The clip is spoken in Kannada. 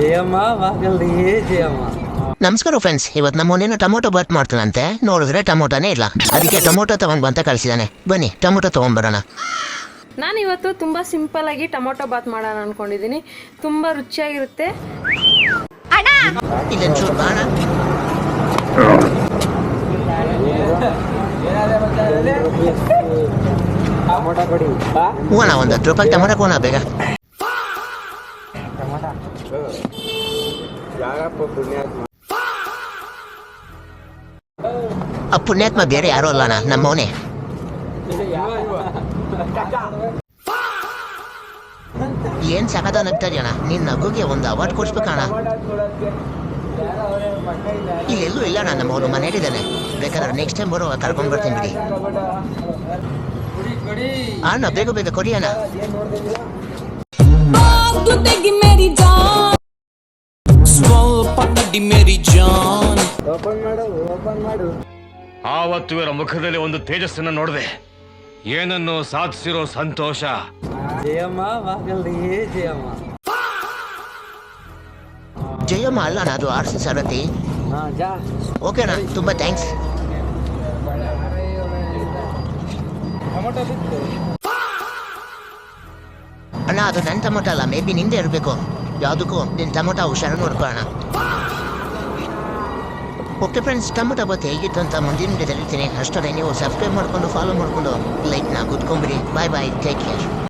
ಜಯಮ್ಮ ಮಗಲ್ದಿ ಜಯಮ್ಮ. ನಮಸ್ಕಾರ ಫ್ರೆಂಡ್ಸ್, ಇವತ್ತು ನಮ್ಮ ಮನೇನು ಟೊಮೊಟೊ ಬಾತ್ ಮಾಡ್ತಾನಂತೆ. ನೋಡಿದ್ರೆ ಟೊಮೊಟೊನೇ ಇಲ್ಲ. ಅದಕ್ಕೆ ಟೊಮೊಟೊ ತಗೊಂಡ್ ಬಂತ ಕಳಿಸಿದಾನೆ. ಬನ್ನಿ ಟೊಮೊಟೊ ತಗೊಂಡ್ಬರೋಣ. ನಾನು ಇವತ್ತು ತುಂಬ ಸಿಂಪಲ್ಲಾಗಿ ಟೊಮೊಟೊ ಬಾತ್ ಮಾಡೋಣ ಅಂದ್ಕೊಂಡಿದ್ದೀನಿ. ತುಂಬ ರುಚಿಯಾಗಿರುತ್ತೆ. ಇಲ್ಲೊಂಚೂರು ಬಾಣ. ಹೂವಣ ಒಂದು 10 ರೂಪಾಯಿ ಟೊಮೊಟೊ ಕೋಣ ಬೇಗ. ಆ ಪುಣ್ಯಾತ್ಮ ಬೇರೆ ಯಾರೋ ಅಲ್ಲಣ್ಣ, ನಮ್ಮವನೇ. ಏನ್ ಸಕದ ನಗ್ತಾರ್ಯಣ್ಣ, ನಿನ್ ನಗುಗೆ ಒಂದು ಅವಾರ್ಡ್ ಕೊಡ್ಸ್ಬೇಕಣ್ಣ. ಇಲ್ಲೆಲ್ಲೂ ಇಲ್ಲಣ್ಣ, ನಮ್ಮವನು ಮನೇಲಿದ್ದಾನೆ. ಬೇಕಾದ್ರೆ ನೆಕ್ಸ್ಟ್ ಟೈಮ್ ಬರೋ ಕರ್ಕೊಂಡ್ ಬರ್ತೀನಿ ಬಿಡಿ. ಅಣ್ಣ ಬೇಗ ಬೇಗ ಕೊಡಿ ಅಣ್ಣ. ಆವತ್ತು ಇವರ ಮುಖದಲ್ಲಿ ಒಂದು ತೇಜಸ್ಸನ್ನು ನೋಡಿದೆ. ಏನನ್ನು ಸಾಧಿಸಿರೋ ಸಂತೋಷ. ಜಯಮ್ಮ ಮಗಲ್ದಿ ಜಯಮ್ಮ. ಜಯಮ್ಮ ಅಲ್ಲಣ್ಣ, ಅದು RC ಸಾರಥಿ. ಓಕೆ ಅಣ್ಣ, ತುಂಬಾ ಥ್ಯಾಂಕ್ಸ್. ಅಣ್ಣ ಅದು ನನ್ನ ಟೊಮೊಟೊ ಅಲ್ಲ, ಮೇ ಬಿ ನಿಂದೆ ಇರಬೇಕು. ಯಾವುದಕ್ಕೂ ನಿನ್ನ ಟೊಮೊಟೊ ಹುಷಾರ ನೋಡ್ಕೊಳ್ಳೋಣ. ಓಕೆ ಫ್ರೆಂಡ್ಸ್, ಟೊಮೊಟೊ ಬಾತ್ ಹೇಗಿತ್ತು ಅಂತ ಮುಂದಿನ ವಿಡಿಯೋದಲ್ಲಿ ಹೇಳ್ತೀನಿ. ಅಷ್ಟೊಂದೇ ನೀವು ಸಬ್ಸ್ಕ್ರೈಬ್ ಮಾಡ್ಕೊಂಡು ಫಾಲೋ ಮಾಡ್ಕೊಂಡು ಲೈಕ್ನ ಗುದ್ಕೊಂಬಿಡಿ. ಬಾಯ್ ಬಾಯ್, ಟೇಕ್ ಕೇರ್.